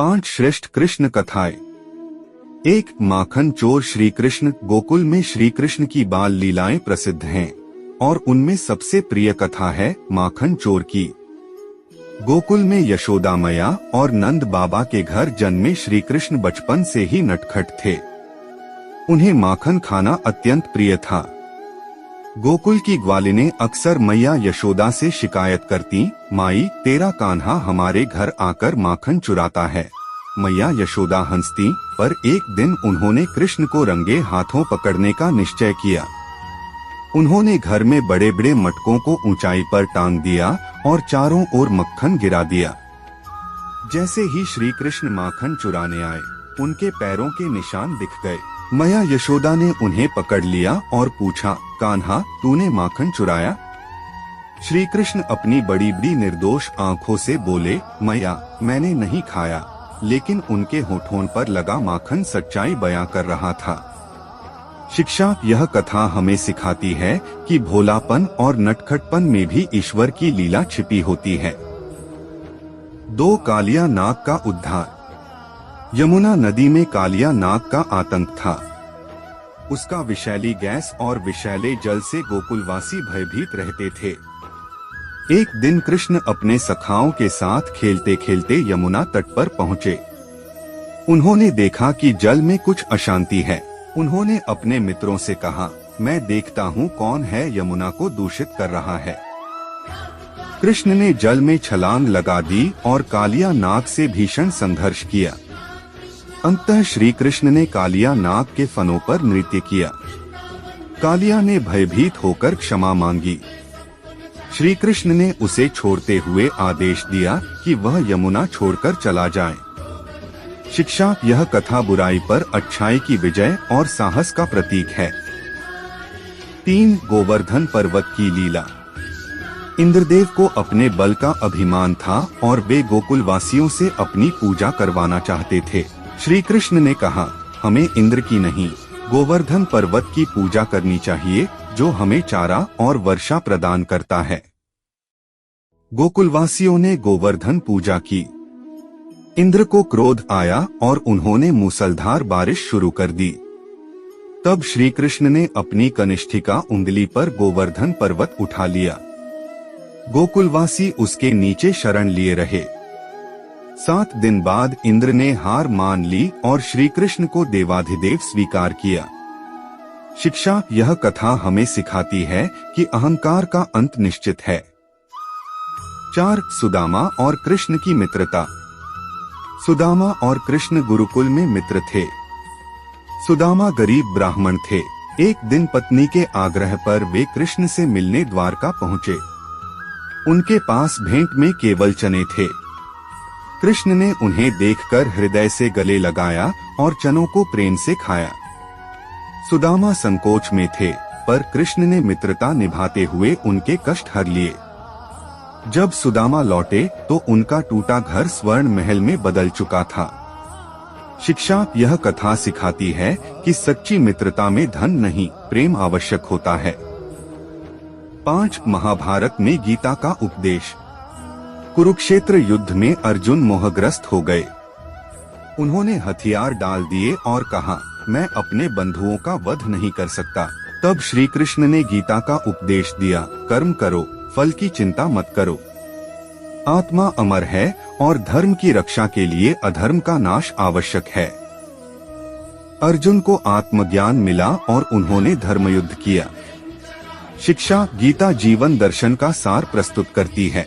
5 श्रेष्ठ कृष्ण कथाएं। 1 माखन चोर श्री कृष्ण। गोकुल में श्री कृष्ण की बाल लीलाएं प्रसिद्ध हैं और उनमें सबसे प्रिय कथा है माखन चोर की। गोकुल में यशोदा मैया और नंद बाबा के घर जन्मे श्री कृष्ण बचपन से ही नटखट थे। उन्हें माखन खाना अत्यंत प्रिय था। गोकुल की ग्वालिनें अक्सर मैया यशोदा से शिकायत करती, माई तेरा कान्हा हमारे घर आकर माखन चुराता है। मैया यशोदा हंसती, पर एक दिन उन्होंने कृष्ण को रंगे हाथों पकड़ने का निश्चय किया। उन्होंने घर में बड़े बड़े मटकों को ऊंचाई पर टांग दिया और चारों ओर मक्खन गिरा दिया। जैसे ही श्री कृष्ण माखन चुराने आए, उनके पैरों के निशान दिख गए। मैया यशोदा ने उन्हें पकड़ लिया और पूछा, कान्हा तूने माखन चुराया? श्री कृष्ण अपनी बड़ी बड़ी निर्दोष आंखों से बोले, मैया मैंने नहीं खाया, लेकिन उनके होठों पर लगा माखन सच्चाई बयां कर रहा था। शिक्षा। यह कथा हमें सिखाती है कि भोलापन और नटखटपन में भी ईश्वर की लीला छिपी होती है। 2 कालिया नाग का उद्धार। यमुना नदी में कालिया नाग का आतंक था। उसका विषैली गैस और विषैले जल से गोकुलवासी भयभीत रहते थे। एक दिन कृष्ण अपने सखाओं के साथ खेलते खेलते यमुना तट पर पहुँचे। उन्होंने देखा कि जल में कुछ अशांति है। उन्होंने अपने मित्रों से कहा, मैं देखता हूँ कौन है यमुना को दूषित कर रहा है। कृष्ण ने जल में छलांग लगा दी और कालिया नाग से भीषण संघर्ष किया। अंततः श्री कृष्ण ने कालिया नाग के फनों पर नृत्य किया। कालिया ने भयभीत होकर क्षमा मांगी। श्री कृष्ण ने उसे छोड़ते हुए आदेश दिया कि वह यमुना छोड़कर चला जाए। शिक्षा। यह कथा बुराई पर अच्छाई की विजय और साहस का प्रतीक है। 3 गोवर्धन पर्वत की लीला। इंद्रदेव को अपने बल का अभिमान था और वे गोकुलवासियों से अपनी पूजा करवाना चाहते थे। श्री कृष्ण ने कहा, हमें इंद्र की नहीं, गोवर्धन पर्वत की पूजा करनी चाहिए, जो हमें चारा और वर्षा प्रदान करता है। गोकुलवासियों ने गोवर्धन पूजा की। इंद्र को क्रोध आया और उन्होंने मूसलधार बारिश शुरू कर दी। तब श्री कृष्ण ने अपनी कनिष्ठिका उंगली पर गोवर्धन पर्वत उठा लिया। गोकुलवासी उसके नीचे शरण लिए रहे। 7 दिन बाद इंद्र ने हार मान ली और श्री कृष्ण को देवाधिदेव स्वीकार किया। शिक्षा। यह कथा हमें सिखाती है कि अहंकार का अंत निश्चित है। 4 सुदामा और कृष्ण की मित्रता। सुदामा और कृष्ण गुरुकुल में मित्र थे। सुदामा गरीब ब्राह्मण थे। एक दिन पत्नी के आग्रह पर वे कृष्ण से मिलने द्वारका पहुँचे। उनके पास भेंट में केवल चने थे। कृष्ण ने उन्हें देखकर हृदय से गले लगाया और चनों को प्रेम से खाया। सुदामा संकोच में थे, पर कृष्ण ने मित्रता निभाते हुए उनके कष्ट हर लिए। जब सुदामा लौटे तो उनका टूटा घर स्वर्ण महल में बदल चुका था। शिक्षा। यह कथा सिखाती है कि सच्ची मित्रता में धन नहीं, प्रेम आवश्यक होता है। 5 महाभारत में गीता का उपदेश। कुरुक्षेत्र युद्ध में अर्जुन मोहग्रस्त हो गए। उन्होंने हथियार डाल दिए और कहा, मैं अपने बंधुओं का वध नहीं कर सकता। तब श्री कृष्ण ने गीता का उपदेश दिया, कर्म करो, फल की चिंता मत करो। आत्मा अमर है और धर्म की रक्षा के लिए अधर्म का नाश आवश्यक है। अर्जुन को आत्मज्ञान मिला और उन्होंने धर्मयुद्ध किया। शिक्षा। गीता जीवन दर्शन का सार प्रस्तुत करती है।